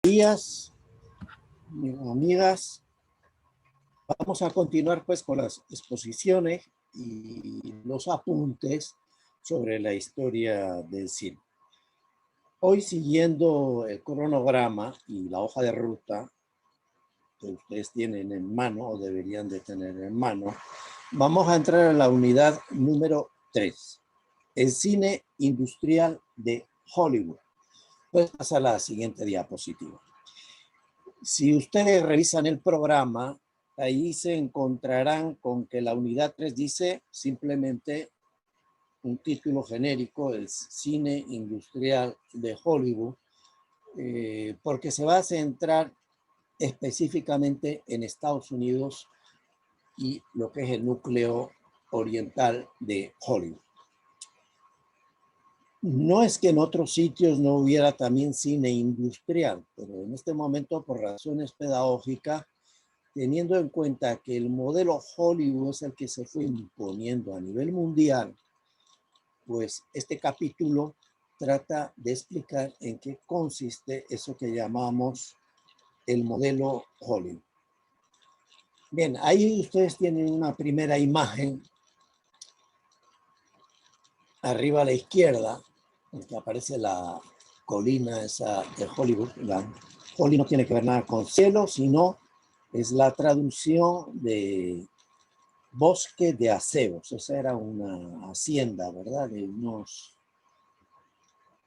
Días, amigas, vamos a continuar pues con las exposiciones y los apuntes sobre la historia del cine. Hoy, siguiendo el cronograma y la hoja de ruta que ustedes tienen en mano o deberían de tener en mano, vamos a entrar a la unidad número 3, el cine industrial de Hollywood. Puedes pasar a la siguiente diapositiva. Si ustedes revisan el programa, ahí se encontrarán con que la unidad 3 dice simplemente un título genérico, el cine industrial de Hollywood, porque se va a centrar específicamente en Estados Unidos y lo que es el núcleo oriental de Hollywood. No es que en otros sitios no hubiera también cine industrial, pero en este momento, por razones pedagógicas, teniendo en cuenta que el modelo Hollywood es el que se fue imponiendo a nivel mundial, pues este capítulo trata de explicar en qué consiste eso que llamamos el modelo Hollywood. Bien, ahí ustedes tienen una primera imagen arriba a la izquierda, en que aparece la colina esa de Hollywood. Hollywood no tiene que ver nada con cielo, sino es la traducción de bosque de acebos. Esa era una hacienda, ¿verdad? De unos,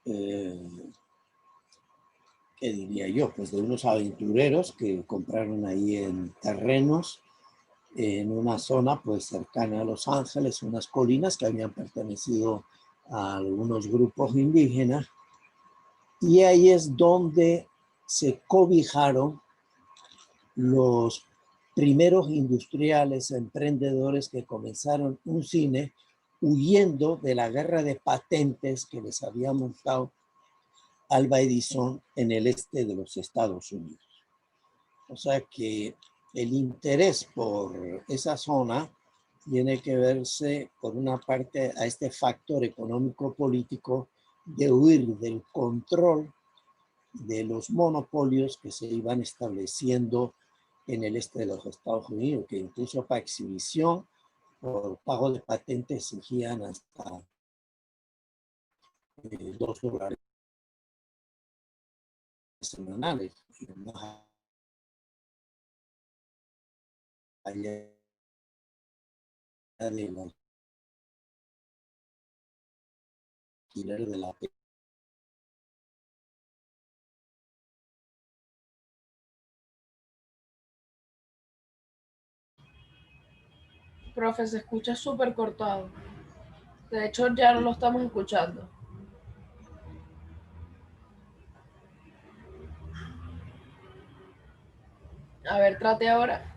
¿qué diría yo? Pues de unos aventureros que compraron ahí en terrenos, en una zona pues cercana a Los Ángeles, unas colinas que habían pertenecido a algunos grupos indígenas, y ahí es donde se cobijaron los primeros industriales, emprendedores que comenzaron un cine huyendo de la guerra de patentes que les había montado Alva Edison en el este de los Estados Unidos. O sea que el interés por esa zona tiene que verse, por una parte, a este factor económico-político de huir del control de los monopolios que se iban estableciendo en el este de los Estados Unidos, que incluso para exhibición por pago de patentes exigían hasta $2 semanales. Y más allá del alquiler de la. Profe, se escucha súper cortado. De hecho, ya no lo estamos escuchando. A ver, trate ahora.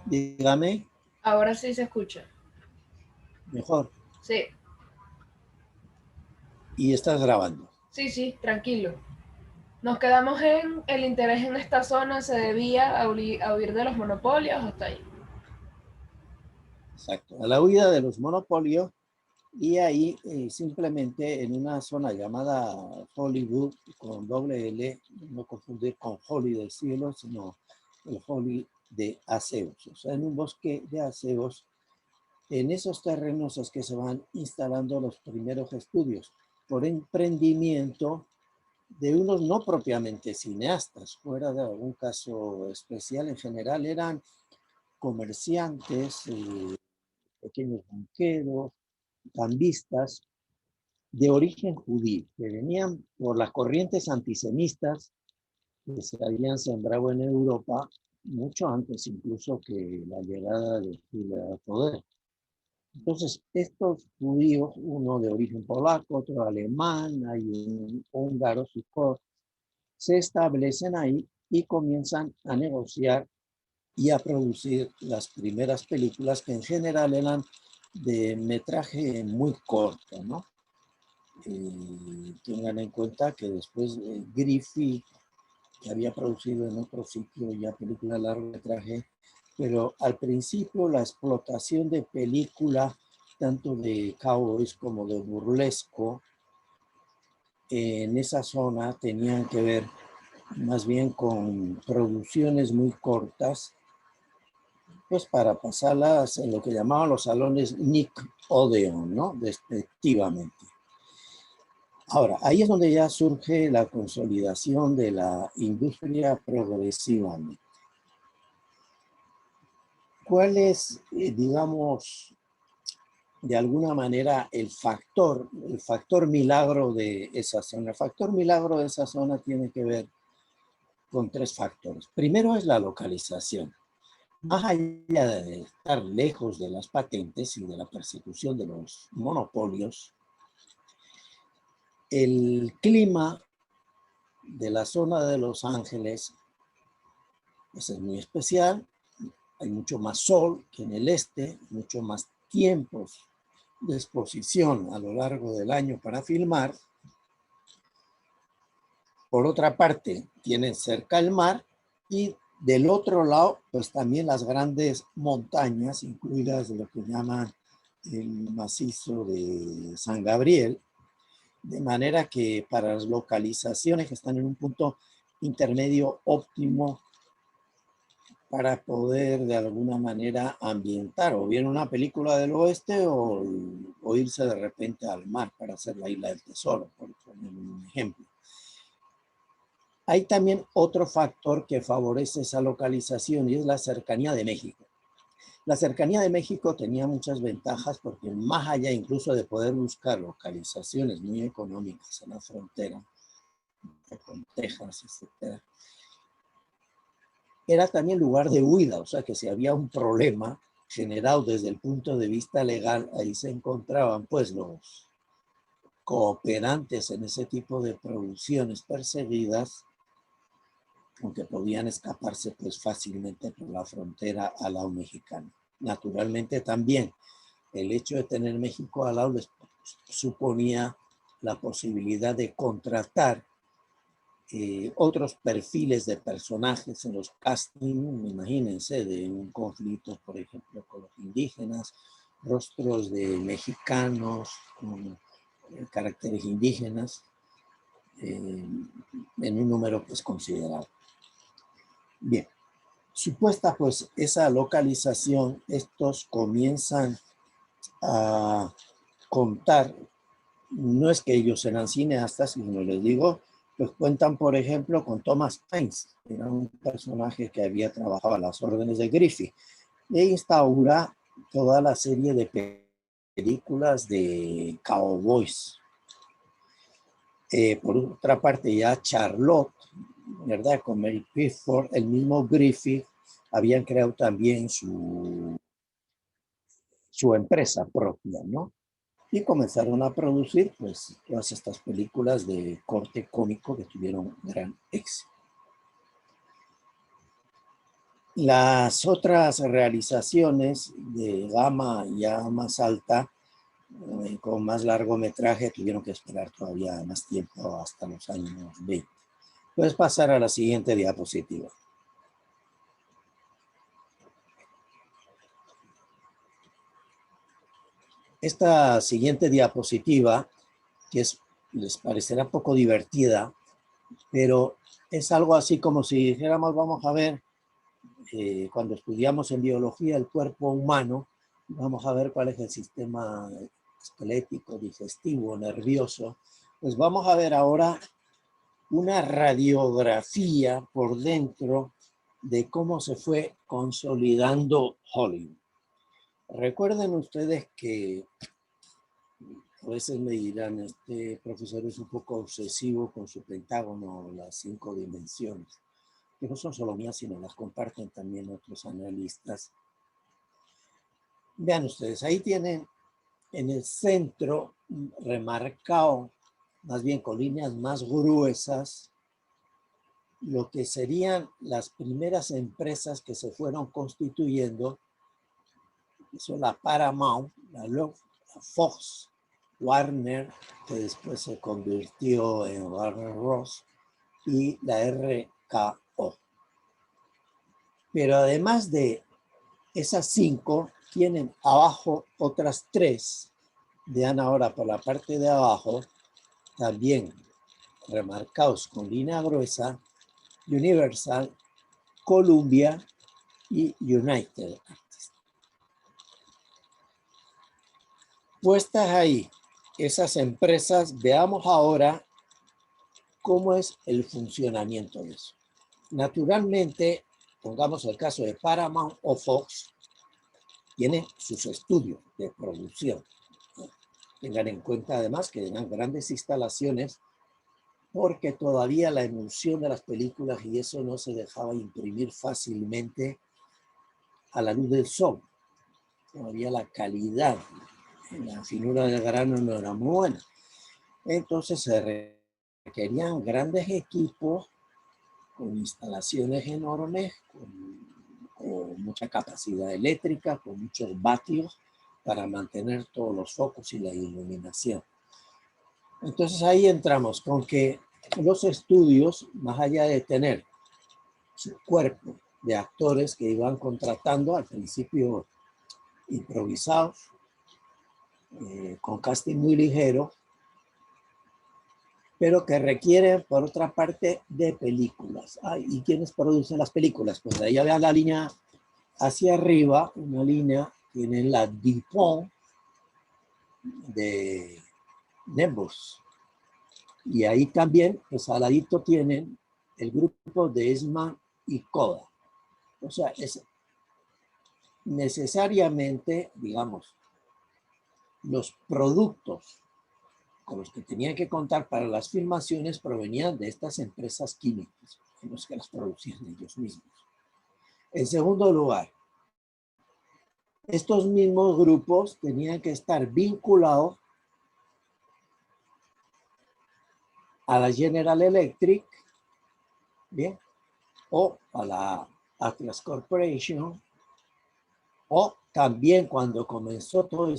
Dígame. Ahora sí se escucha. Mejor. Sí. Y estás grabando. Sí, tranquilo. Nos quedamos en el interés en esta zona se debía a huir de los monopolios hasta ahí. Exacto. A la huida de los monopolios, y ahí simplemente en una zona llamada Hollywood, con doble L, no confundir con Holly del cielo, sino el Holly de acebos. O sea, en un bosque de acebos, en esos terrenos es que se van instalando los primeros estudios por emprendimiento de unos no propiamente cineastas, fuera de algún caso especial. En general eran comerciantes, pequeños banqueros, cambistas de origen judío, que venían por las corrientes antisemitas que se habían sembrado en Europa mucho antes incluso que la llegada de Hitler al poder. Entonces, estos judíos, uno de origen polaco, otro alemán, hay un húngaro, se establecen ahí y comienzan a negociar y a producir las primeras películas, que en general eran de metraje muy corto, ¿no? Tengan en cuenta que después Griffith que había producido en otro sitio ya película de largometraje, pero al principio la explotación de película, tanto de cowboys como de burlesco, en esa zona tenían que ver más bien con producciones muy cortas, pues para pasarlas en lo que llamaban los salones Nickelodeon, ¿no? Despectivamente. Ahora, ahí es donde ya surge la consolidación de la industria progresivamente. ¿Cuál es, digamos, de alguna manera el factor milagro de esa zona? El factor milagro de esa zona tiene que ver con tres factores. Primero es la localización. Más allá de estar lejos de las patentes y de la persecución de los monopolios, el clima de la zona de Los Ángeles pues, es muy especial. Hay mucho más sol que en el este, mucho más tiempos de exposición a lo largo del año para filmar. Por otra parte, tienen cerca el mar y del otro lado, pues también las grandes montañas, incluidas lo que llaman el macizo de San Gabriel, de manera que para las localizaciones que están en un punto intermedio óptimo para poder de alguna manera ambientar o bien una película del oeste o irse de repente al mar para hacer la Isla del Tesoro, por poner un ejemplo. Hay también otro factor que favorece esa localización y es la cercanía de México. La cercanía de México tenía muchas ventajas porque más allá incluso de poder buscar localizaciones muy económicas en la frontera, con Texas, etc., era también lugar de huida, o sea que si había un problema generado desde el punto de vista legal, ahí se encontraban pues los cooperantes en ese tipo de producciones perseguidas, aunque podían escaparse pues fácilmente por la frontera al lado mexicano. Naturalmente también el hecho de tener México al lado les suponía la posibilidad de contratar otros perfiles de personajes en los castings, imagínense, de un conflicto, por ejemplo, con los indígenas, rostros de mexicanos con caracteres indígenas, en un número pues considerable. Bien, supuesta pues esa localización, estos comienzan a contar, no es que ellos eran cineastas, sino les digo, pues cuentan, por ejemplo, con Thomas Paine, que era un personaje que había trabajado a las órdenes de Griffith, e instaura toda la serie de películas de cowboys. Por otra parte, ya Charlotte, ¿verdad? Con Mary Pickford, el mismo Griffith, habían creado también su empresa propia, ¿no? Y comenzaron a producir pues todas estas películas de corte cómico que tuvieron gran éxito. Las otras realizaciones de gama ya más alta, con más largometraje, tuvieron que esperar todavía más tiempo, hasta los años 20. Puedes pasar a la siguiente diapositiva. Esta siguiente diapositiva, que les parecerá poco divertida, pero es algo así como si dijéramos, vamos a ver, cuando estudiamos en biología el cuerpo humano, vamos a ver cuál es el sistema esquelético, digestivo, nervioso, pues vamos a ver ahora una radiografía por dentro de cómo se fue consolidando Hollywood. Recuerden ustedes que a veces me dirán, este profesor es un poco obsesivo con su pentágono, las 5 dimensiones, que no son solo mías, sino las comparten también otros analistas. Vean ustedes, ahí tienen en el centro remarcado, más bien con líneas más gruesas, lo que serían las primeras empresas que se fueron constituyendo. Son la Paramount, la Fox, Warner, que después se convirtió en Warner Bros., y la KO. Pero además de esas 5, tienen abajo otras 3. Vean ahora por la parte de abajo, también remarcados con línea gruesa, Universal, Columbia y United Artists. Puestas ahí esas empresas, veamos ahora cómo es el funcionamiento de eso. Naturalmente, pongamos el caso de Paramount o Fox, tienen sus estudios de producción. Tengan en cuenta además que tienen grandes instalaciones porque todavía la emulsión de las películas y eso no se dejaba imprimir fácilmente a la luz del sol. Todavía la calidad, la finura del grano no era muy buena. Entonces se requerían grandes equipos con instalaciones enormes, con mucha capacidad eléctrica, con muchos vatios para mantener todos los focos y la iluminación. Entonces ahí entramos con que los estudios, más allá de tener su cuerpo de actores que iban contratando al principio improvisados, con casting muy ligero, pero que requieren, por otra parte, de películas. ¿Y quiénes producen las películas? Pues ahí vean la línea hacia arriba, una línea, tienen la DuPont de Nimbus. Y ahí también, pues al ladito tienen el grupo de Eastman y Kodak. O sea, es necesariamente, digamos, los productos con los que tenían que contar para las filmaciones provenían de estas empresas químicas, en los que las producían ellos mismos. En segundo lugar, estos mismos grupos tenían que estar vinculados a la General Electric, ¿bien? O a la Atlas Corporation, o también cuando comenzó todo el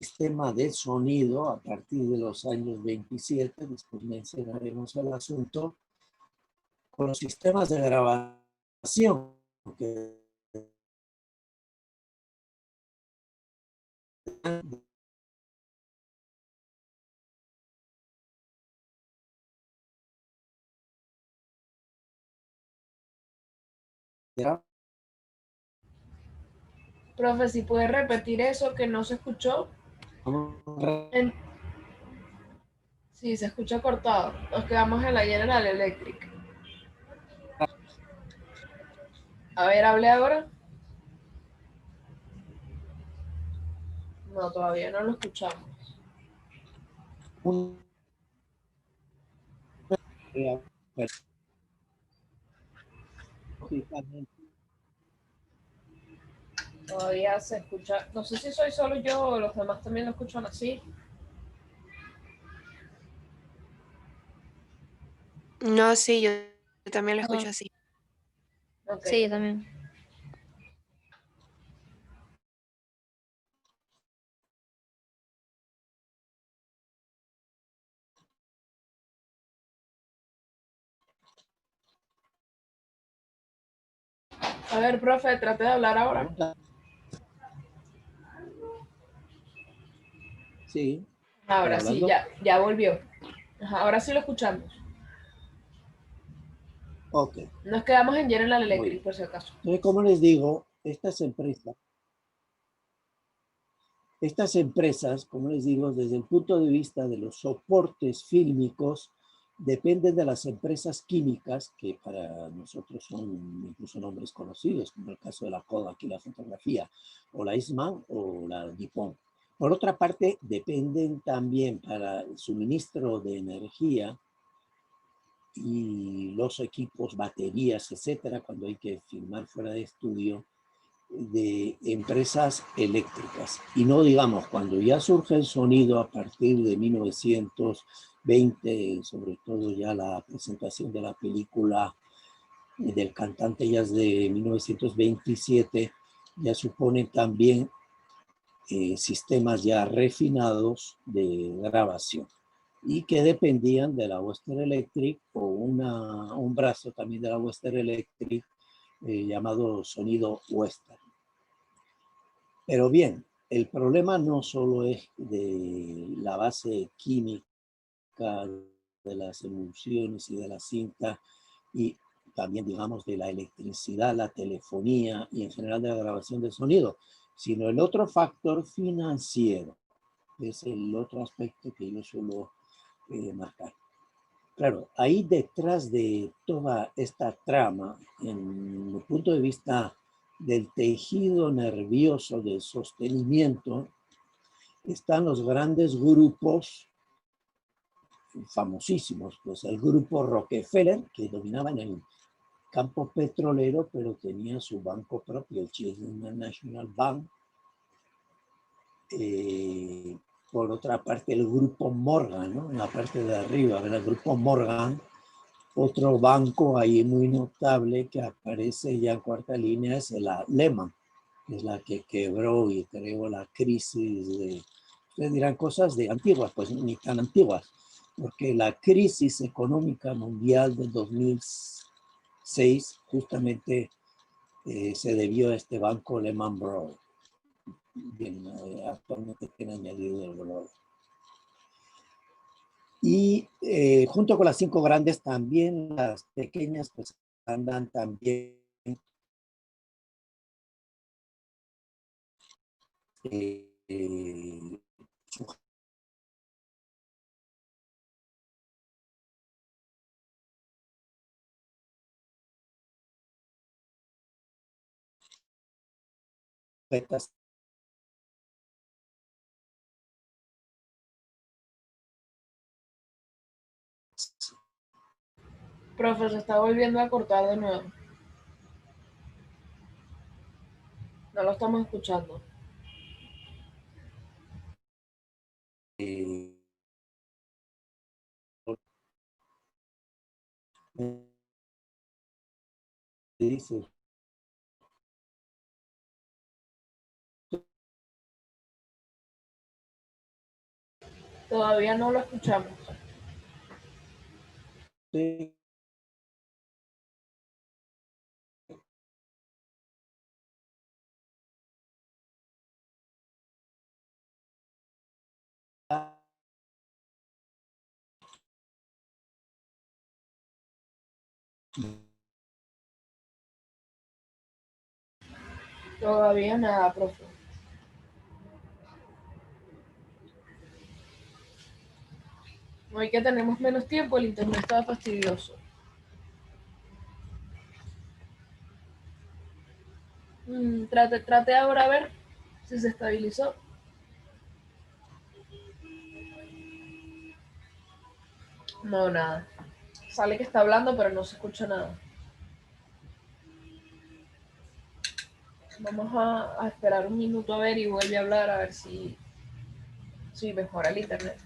sistema de sonido a partir de los años 27, después mencionaremos el asunto, con los sistemas de grabación que Profe, si puede repetir eso que no se escuchó. En... Sí, se escucha cortado. Nos quedamos en la General Electric. A ver, hable ahora. No, todavía no lo escuchamos. Todavía se escucha. No sé si soy solo yo o los demás también lo escuchan así. No, sí, yo también lo escucho así. Okay. Sí, yo también. A ver, profe, trate de hablar ahora. Sí. Ahora sí, ya volvió. Ajá, ahora sí lo escuchamos. Ok. Nos quedamos en General Electric, por si acaso. Entonces, como les digo, estas empresas, como les digo, desde el punto de vista de los soportes fílmicos, dependen de las empresas químicas, que para nosotros son incluso nombres conocidos, como el caso de la Kodak y la fotografía, o la Eastman o la DuPont. Por otra parte, dependen también para el suministro de energía y los equipos, baterías, etcétera, cuando hay que filmar fuera de estudio, de empresas eléctricas. Y no digamos, cuando ya surge el sonido a partir de 1920, sobre todo ya la presentación de la película del cantante jazz de 1927, ya suponen también sistemas ya refinados de grabación. y que dependían de la Western Electric o un brazo también de la Western Electric llamado sonido Western. Pero bien, el problema no solo es de la base química de las emulsiones y de la cinta y también, digamos, de la electricidad, la telefonía y en general de la grabación de sonido, sino el otro factor financiero. Es el otro aspecto que yo suelo marcar. Claro, ahí detrás de toda esta trama, en el punto de vista del tejido nervioso del sostenimiento, están los grandes grupos famosísimos, pues el grupo Rockefeller, que dominaba en el campo petrolero, pero tenía su banco propio, el China National Bank. Por otra parte, el grupo Morgan, ¿no? En la parte de arriba, el grupo Morgan, otro banco ahí muy notable que aparece ya en cuarta línea es la Lehman, que es la que quebró y creó la crisis de, ustedes dirán cosas de antiguas, pues ni tan antiguas, porque la crisis económica mundial de 2006 justamente se debió a este banco Lehman Brothers. Bien, actualmente tiene añadido el dolor. Y junto con las 5 grandes también las pequeñas pues andan también sujetas. Profe, se está volviendo a cortar de nuevo. No lo estamos escuchando. Dice, Todavía no lo escuchamos. Todavía nada, profe. Hoy que tenemos menos tiempo, el internet estaba fastidioso. Trate ahora a ver si se estabilizó. No, nada. Sale que está hablando, pero no se escucha nada. Vamos a esperar un minuto a ver y vuelve a hablar a ver si mejora el internet.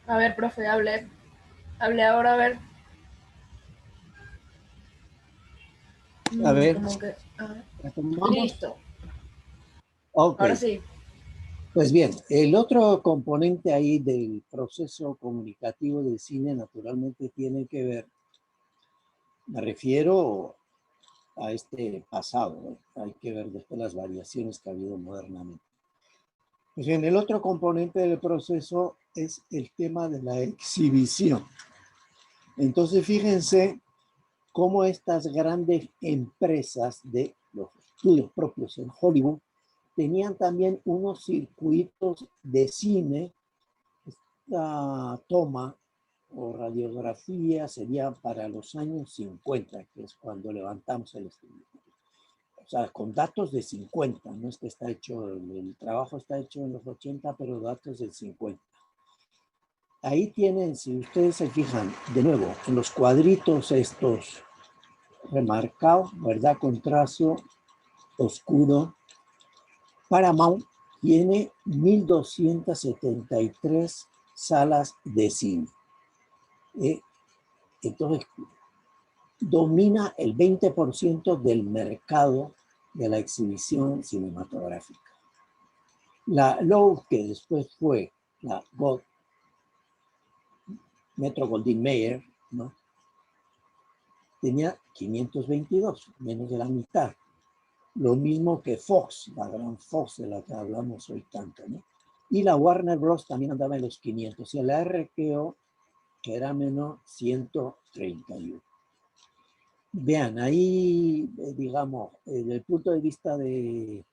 A ver, profe, hable ahora a ver. A ver, Como que, retomamos. listo. Ok, Ahora sí. pues bien, el otro componente ahí del proceso comunicativo del cine naturalmente tiene que ver, me refiero a este pasado, ¿no? Hay que ver después las variaciones que ha habido modernamente. Pues bien, el otro componente del proceso es el tema de la exhibición. Entonces, fíjense cómo estas grandes empresas de los estudios propios en Hollywood tenían también unos circuitos de cine. Esta toma o radiografía sería para los años 50, que es cuando levantamos el estudio. O sea, con datos de 50, no es que está hecho, el trabajo está hecho en los 80, pero datos del 50. Ahí tienen, si ustedes se fijan, de nuevo, en los cuadritos estos remarcados, ¿verdad? Con trazo oscuro. Paramount tiene 1.273 salas de cine. Entonces, domina el 20% del mercado de la exhibición cinematográfica. La Loewe, que después fue la Metro-Goldwyn-Mayer, ¿no? Tenía 522, menos de la mitad. Lo mismo que Fox, la gran Fox de la que hablamos hoy tanto, ¿no? Y la Warner Bros. También andaba en los 500. Y la RKO, que era menos, 131. Vean, ahí, digamos, desde el punto de vista de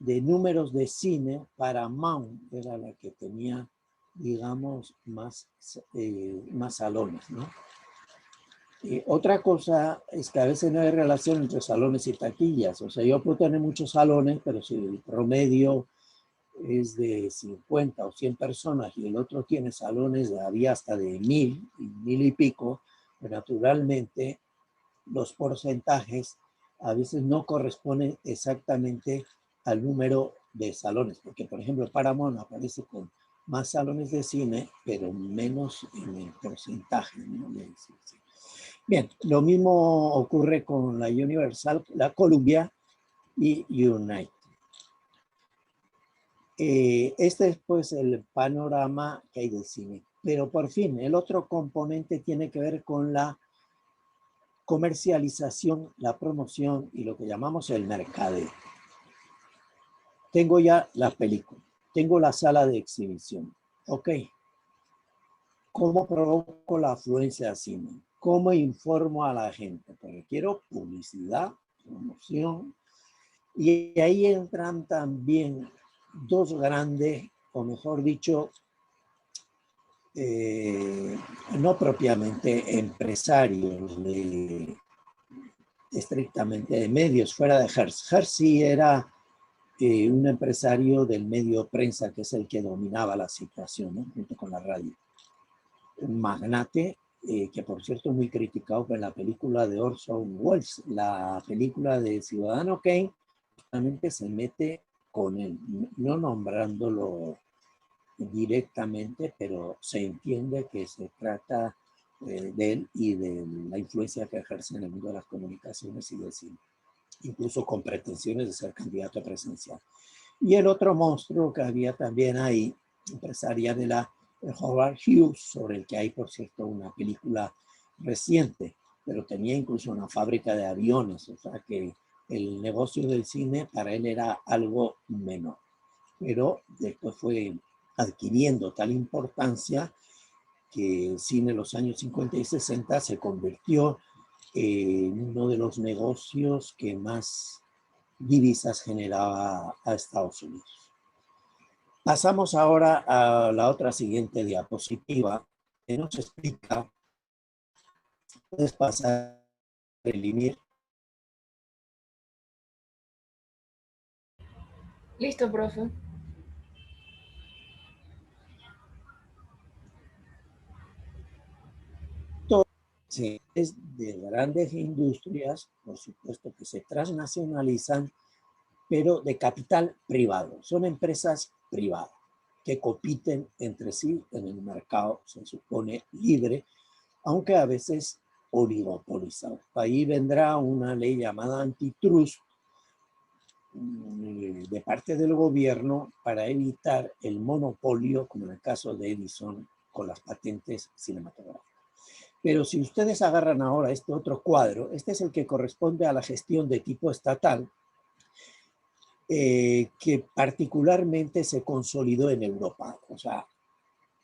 números de cine, Paramount era la que tenía, digamos, más salones, ¿no? Otra cosa es que a veces no hay relación entre salones y taquillas. O sea, yo puedo tener muchos salones, pero si el promedio es de 50 o 100 personas y el otro tiene salones había hasta de 1.000 y 1.000 y pico, pues naturalmente los porcentajes a veces no corresponden exactamente al número de salones, porque por ejemplo Paramount aparece con más salones de cine, pero menos en el porcentaje, ¿no? Bien, lo mismo ocurre con la Universal, la Columbia y United. Este es pues el panorama que hay del cine. Pero por fin, el otro componente tiene que ver con la comercialización, la promoción y lo que llamamos el mercadeo. Tengo ya la película, tengo la sala de exhibición. Ok. ¿Cómo provoco la afluencia al cine? ¿Cómo informo a la gente? Porque quiero publicidad, promoción. Y ahí entran también dos grandes, o mejor dicho, no propiamente empresarios estrictamente de medios, fuera de Hearst. Hearst sí era un empresario del medio prensa, que es el que dominaba la situación, ¿no? Junto con la radio. Un magnate que por cierto es muy criticado en la película de Orson Welles, la película de Ciudadano Kane, justamente se mete con él, no nombrándolo directamente, pero se entiende que se trata de él y de la influencia que ejerce en el mundo de las comunicaciones y del cine, incluso con pretensiones de ser candidato presidencial. Y el otro monstruo que había también ahí, empresaria de la Howard Hughes, sobre el que hay, por cierto, una película reciente, pero tenía incluso una fábrica de aviones, o sea que el negocio del cine para él era algo menor. Pero después fue adquiriendo tal importancia que el cine en los años 50 y 60 se convirtió en uno de los negocios que más divisas generaba a Estados Unidos. Pasamos ahora a la otra siguiente diapositiva, que nos explica, puedes pasar el IMIR. Listo, profe. Sí, es de grandes industrias, por supuesto que se transnacionalizan, pero de capital privado. Son empresas privadas que compiten entre sí en el mercado, se supone, libre, aunque a veces oligopolizado. Ahí vendrá una ley llamada antitrust de parte del gobierno para evitar el monopolio, como en el caso de Edison con las patentes cinematográficas. Pero si ustedes agarran ahora este otro cuadro, este es el que corresponde a la gestión de tipo estatal, que particularmente se consolidó en Europa. O sea,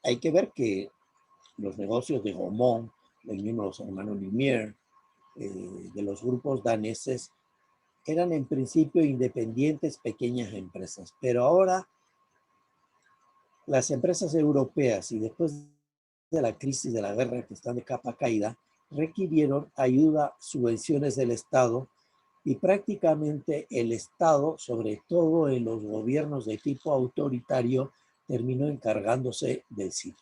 hay que ver que los negocios de Gaumont, del mismo los hermanos Lumière, de los grupos daneses, eran en principio independientes, pequeñas empresas. Pero ahora las empresas europeas, y después de la crisis de la guerra que están de capa caída, requirieron ayuda, subvenciones del Estado y prácticamente el Estado, sobre todo en los gobiernos de tipo autoritario, terminó encargándose del cine.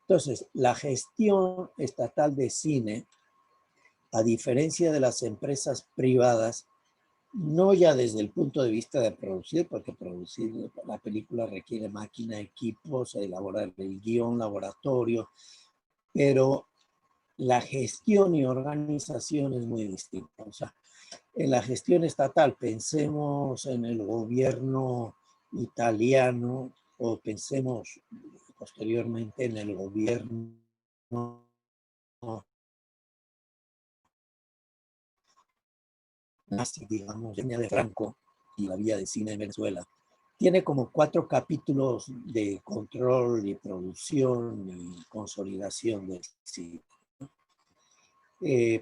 Entonces, la gestión estatal de cine, a diferencia de las empresas privadas, no ya desde el punto de vista de producir, porque producir la película requiere máquina, equipos, elaborar el guión, laboratorio, pero la gestión y organización es muy distinta. O sea, en la gestión estatal, pensemos en el gobierno italiano o pensemos posteriormente en el gobierno nazi, digamos, de Franco y la vía de cine en Venezuela. Tiene como 4 capítulos de control y producción y consolidación del cine.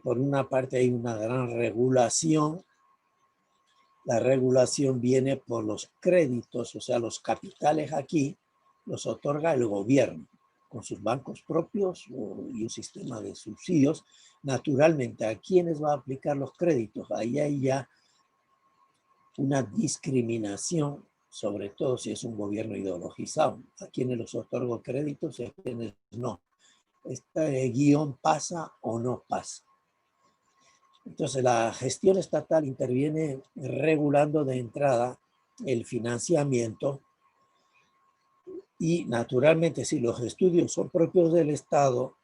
Por una parte hay una gran regulación. La regulación viene por los créditos, o sea, los capitales aquí los otorga el gobierno con sus bancos propios y un sistema de subsidios. Naturalmente, ¿a quiénes va a aplicar los créditos? Ahí hay ya una discriminación, sobre todo si es un gobierno ideologizado. ¿A quiénes los otorgo créditos y a quiénes no? ¿Este guión pasa o no pasa? Entonces, la gestión estatal interviene regulando de entrada el financiamiento y, naturalmente, si los estudios son propios del Estado,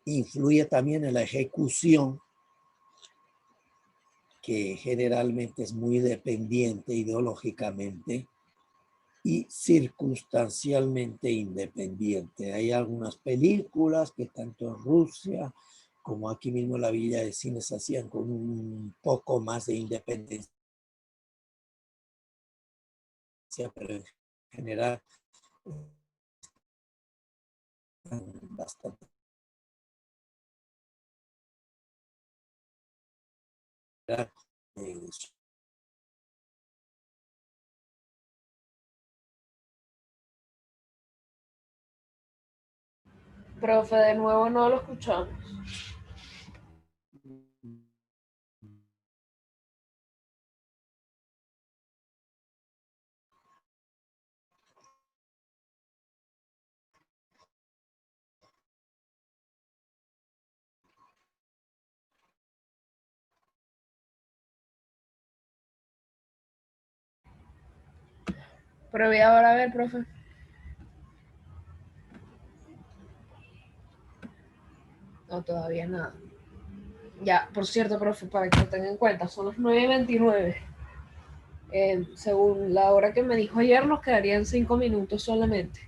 influye también en la ejecución, que generalmente es muy dependiente ideológicamente y circunstancialmente independiente. Hay algunas películas que tanto en Rusia como aquí mismo en la Villa de Cine se hacían con un poco más de independencia, pero en general bastante. Profe, de nuevo no lo escuchamos. Pero voy ahora a ver, profe. No, todavía nada. Ya, por cierto, profe, para que lo tengan en cuenta, son las 9:29. Según la hora que me dijo ayer, nos quedarían 5 minutos solamente.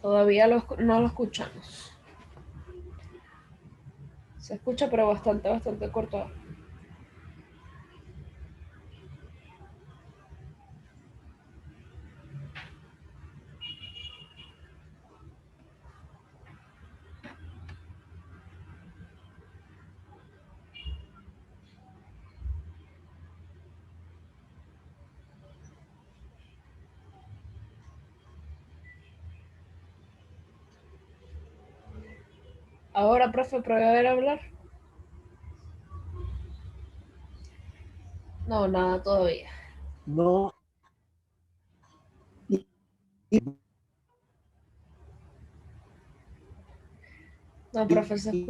Todavía no lo escuchamos. Se escucha, pero bastante cortado. Ahora, profe, pruebe a ver hablar. No, nada todavía. No. No, profe, se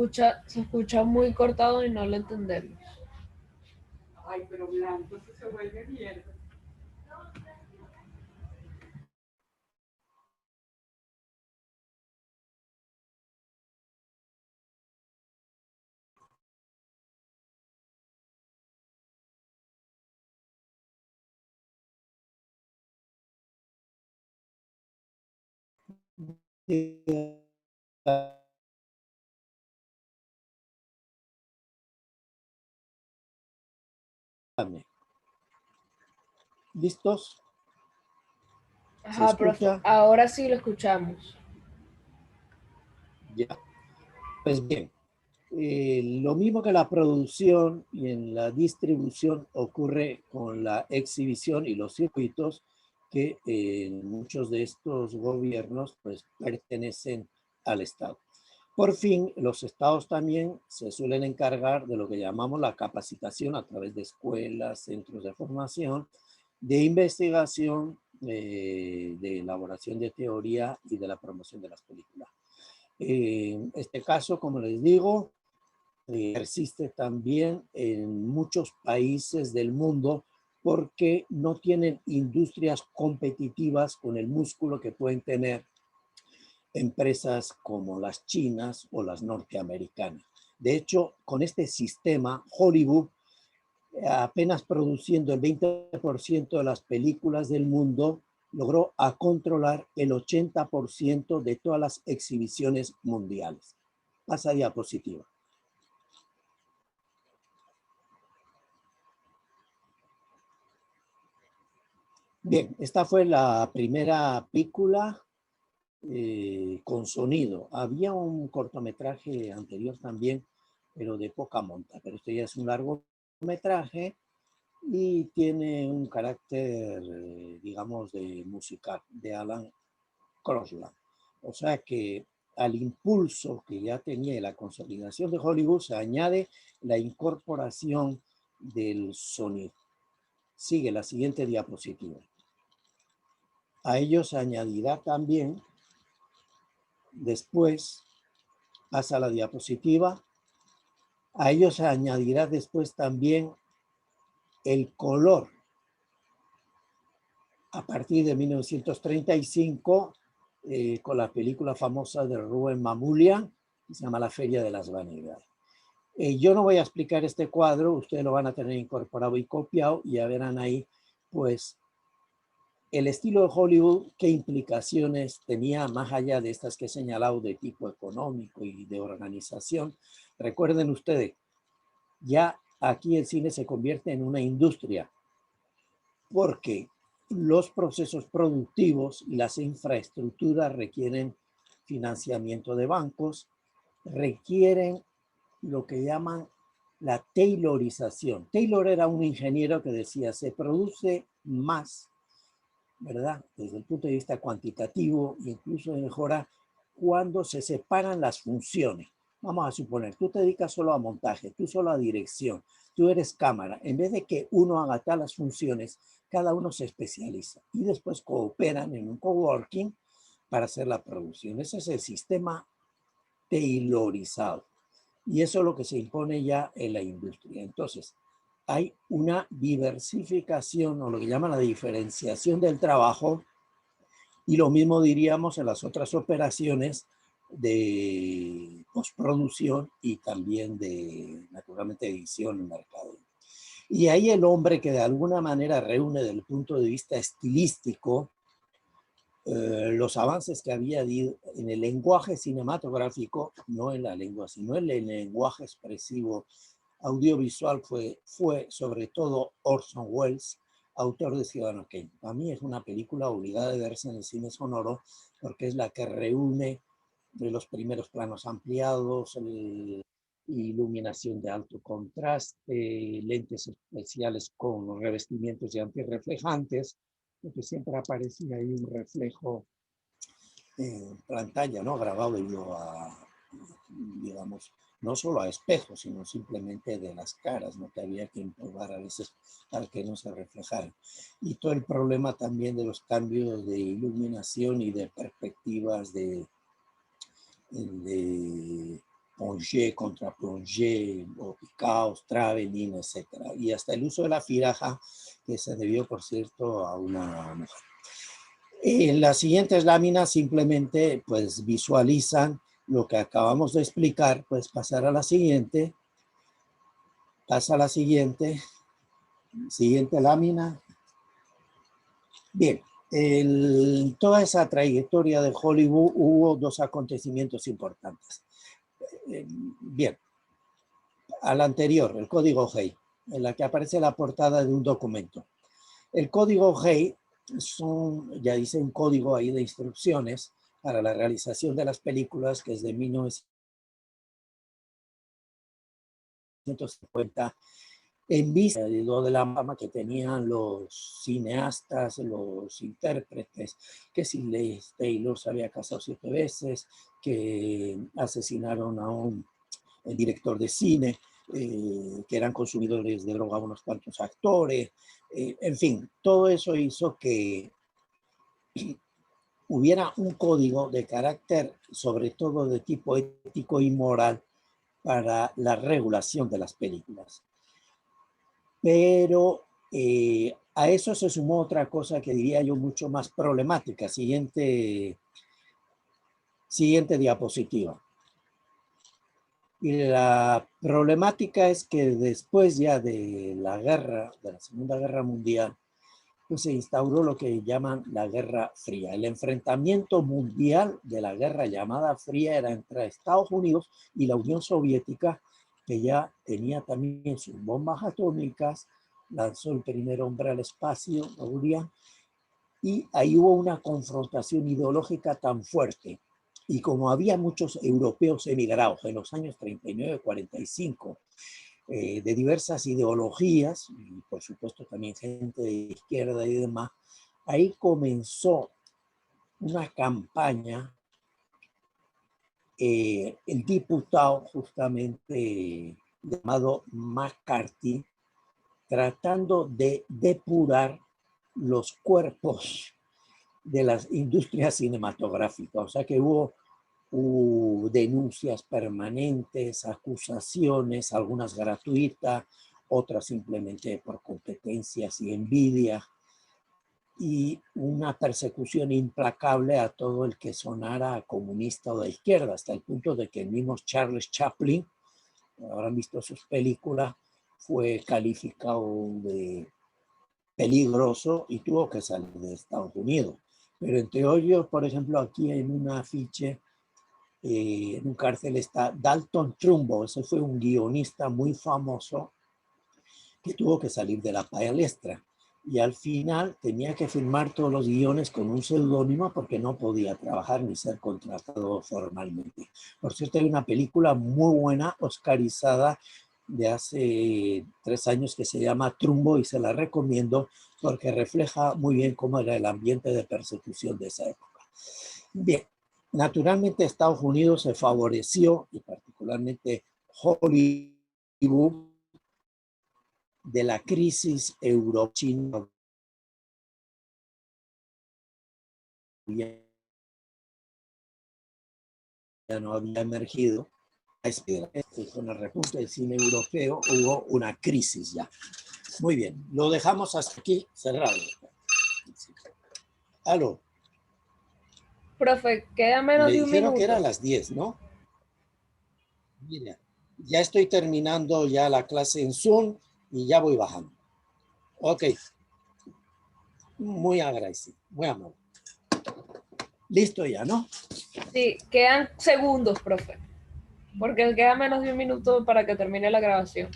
escucha muy cortado y no lo entendemos. Ay, pero blanco se vuelve mierda. ¿Listos? ¿Se Ajá, profe, escucha? ahora sí lo escuchamos. Ya. Pues bien, lo mismo que la producción y en la distribución ocurre con la exhibición y los circuitos que muchos de estos gobiernos pues pertenecen al Estado. Por fin, los estados también se suelen encargar de lo que llamamos la capacitación a través de escuelas, centros de formación, de investigación, de elaboración de teoría y de la promoción de las películas. En este caso, como les digo, persiste también en muchos países del mundo porque no tienen industrias competitivas con el músculo que pueden tener empresas como las chinas o las norteamericanas. De hecho, con este sistema, Hollywood, apenas produciendo el 20% de las películas del mundo, logró a controlar el 80% de todas las exhibiciones mundiales. Pasa a diapositiva. Bien, esta fue la primera película con sonido. Había un cortometraje anterior también, pero de poca monta. Pero este ya es un largometraje y tiene un carácter, digamos, de musical, de Alan Crosland. O sea que al impulso que ya tenía la consolidación de Hollywood se añade la incorporación del sonido. Sigue la siguiente diapositiva. A ello se añadirá también, después, pasa la diapositiva, a ello se añadirá después también el color. A partir de 1935, con la película famosa de Rubén Mamoulian, que se llama La Feria de las Vanidades. Yo no voy a explicar este cuadro, ustedes lo van a tener incorporado y copiado, y ya verán ahí, pues, el estilo de Hollywood, qué implicaciones tenía más allá de estas que he señalado de tipo económico y de organización. Recuerden ustedes, ya aquí el cine se convierte en una industria porque los procesos productivos y las infraestructuras requieren financiamiento de bancos, requieren lo que llaman la taylorización. Taylor era un ingeniero que decía, se produce más, ¿verdad? Desde el punto de vista cuantitativo, incluso mejora cuando se separan las funciones. Vamos a suponer, tú te dedicas solo a montaje, tú solo a dirección, tú eres cámara. En vez de que uno haga todas las funciones, cada uno se especializa y después cooperan en un coworking para hacer la producción. Ese es el sistema taylorizado. Y eso es lo que se impone ya en la industria. Entonces, hay una diversificación o lo que llaman la diferenciación del trabajo, y lo mismo diríamos en las otras operaciones de postproducción y también de, naturalmente, edición y mercado. Y ahí el hombre que de alguna manera reúne desde el punto de vista estilístico los avances que había en el lenguaje cinematográfico, no en la lengua, sino en el lenguaje expresivo audiovisual, fue sobre todo Orson Welles, autor de Ciudadano Kane. Para mí es una película obligada de verse en el cine sonoro porque es la que reúne de los primeros planos ampliados, iluminación de alto contraste, lentes especiales con revestimientos y antirreflejantes, porque siempre aparecía ahí un reflejo en pantalla, ¿no? Grabado debido a, digamos, no solo a espejos, sino simplemente de las caras, ¿no? Que había que empujar a veces para que no se reflejara. Y todo el problema también de los cambios de iluminación y de perspectivas de plongé contra plongé, o picaos, traveling, etc. Y hasta el uso de la firaja, que se debió, por cierto, a una mujer. En las siguientes láminas simplemente pues visualizan lo que acabamos de explicar. Pues pasar a la siguiente. Pasa a la siguiente. Siguiente lámina. Bien, en toda esa trayectoria de Hollywood hubo dos acontecimientos importantes. Bien, al anterior, el código Hay, en la que aparece la portada de un documento. El código Hay ya dice un código ahí de instrucciones para la realización de las películas, que es de 1950, en vista de lo de la fama que tenían los cineastas, los intérpretes, que si Liz Taylor se había casado 7 veces, que asesinaron a un director de cine, que eran consumidores de droga unos cuantos actores, en fin, todo eso hizo que hubiera un código de carácter, sobre todo de tipo ético y moral, para la regulación de las películas. Pero a eso se sumó otra cosa que diría yo mucho más problemática. Siguiente diapositiva. Y la problemática es que después ya de la guerra, de la Segunda Guerra Mundial, pues se instauró lo que llaman la Guerra Fría. El enfrentamiento mundial de la guerra llamada Fría era entre Estados Unidos y la Unión Soviética, que ya tenía también sus bombas atómicas, lanzó el primer hombre al espacio, Gagarin, y ahí hubo una confrontación ideológica tan fuerte. Y como había muchos europeos emigrados en los años 39-45, de diversas ideologías, y por supuesto también gente de izquierda y demás, ahí comenzó una campaña, el diputado justamente llamado McCarthy, tratando de depurar los cuerpos de las industrias cinematográficas. O sea que hubo denuncias permanentes, acusaciones, algunas gratuitas, otras simplemente por competencias y envidia, y una persecución implacable a todo el que sonara comunista o de izquierda, hasta el punto de que el mismo Charles Chaplin, habrán visto sus películas, fue calificado de peligroso y tuvo que salir de Estados Unidos. Pero entre ellos, por ejemplo, aquí en un afiche, en un cartel está Dalton Trumbo. Ese fue un guionista muy famoso que tuvo que salir de la palestra y al final tenía que firmar todos los guiones con un seudónimo porque no podía trabajar ni ser contratado formalmente. Por cierto, hay una película muy buena, oscarizada, de hace 3 años que se llama Trumbo y se la recomiendo porque refleja muy bien cómo era el ambiente de persecución de esa época. Bien, naturalmente Estados Unidos se favoreció, y particularmente Hollywood, de la crisis euro-china. Ya no había emergido. Con el repunte del cine europeo hubo una crisis ya. Muy bien, lo dejamos hasta aquí cerrado. Aló. Profe, queda menos Me de un dijeron que era a minuto. las 10, ¿no? Mira, ya estoy terminando ya la clase en Zoom y ya voy bajando. Ok. Muy agradecido, muy amable. Listo ya, ¿no? Sí, quedan segundos, profe, porque queda menos de un minuto para que termine la grabación.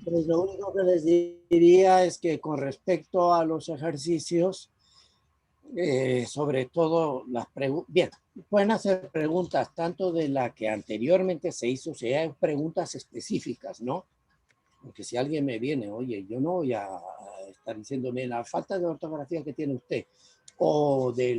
Pues lo único que les diría es que con respecto a los ejercicios, sobre todo las preguntas, bien, pueden hacer preguntas tanto de la que anteriormente se hizo, o sea, hay preguntas específicas, ¿no? Porque si alguien me viene, oye, yo no voy a estar diciéndome la falta de ortografía que tiene usted, o de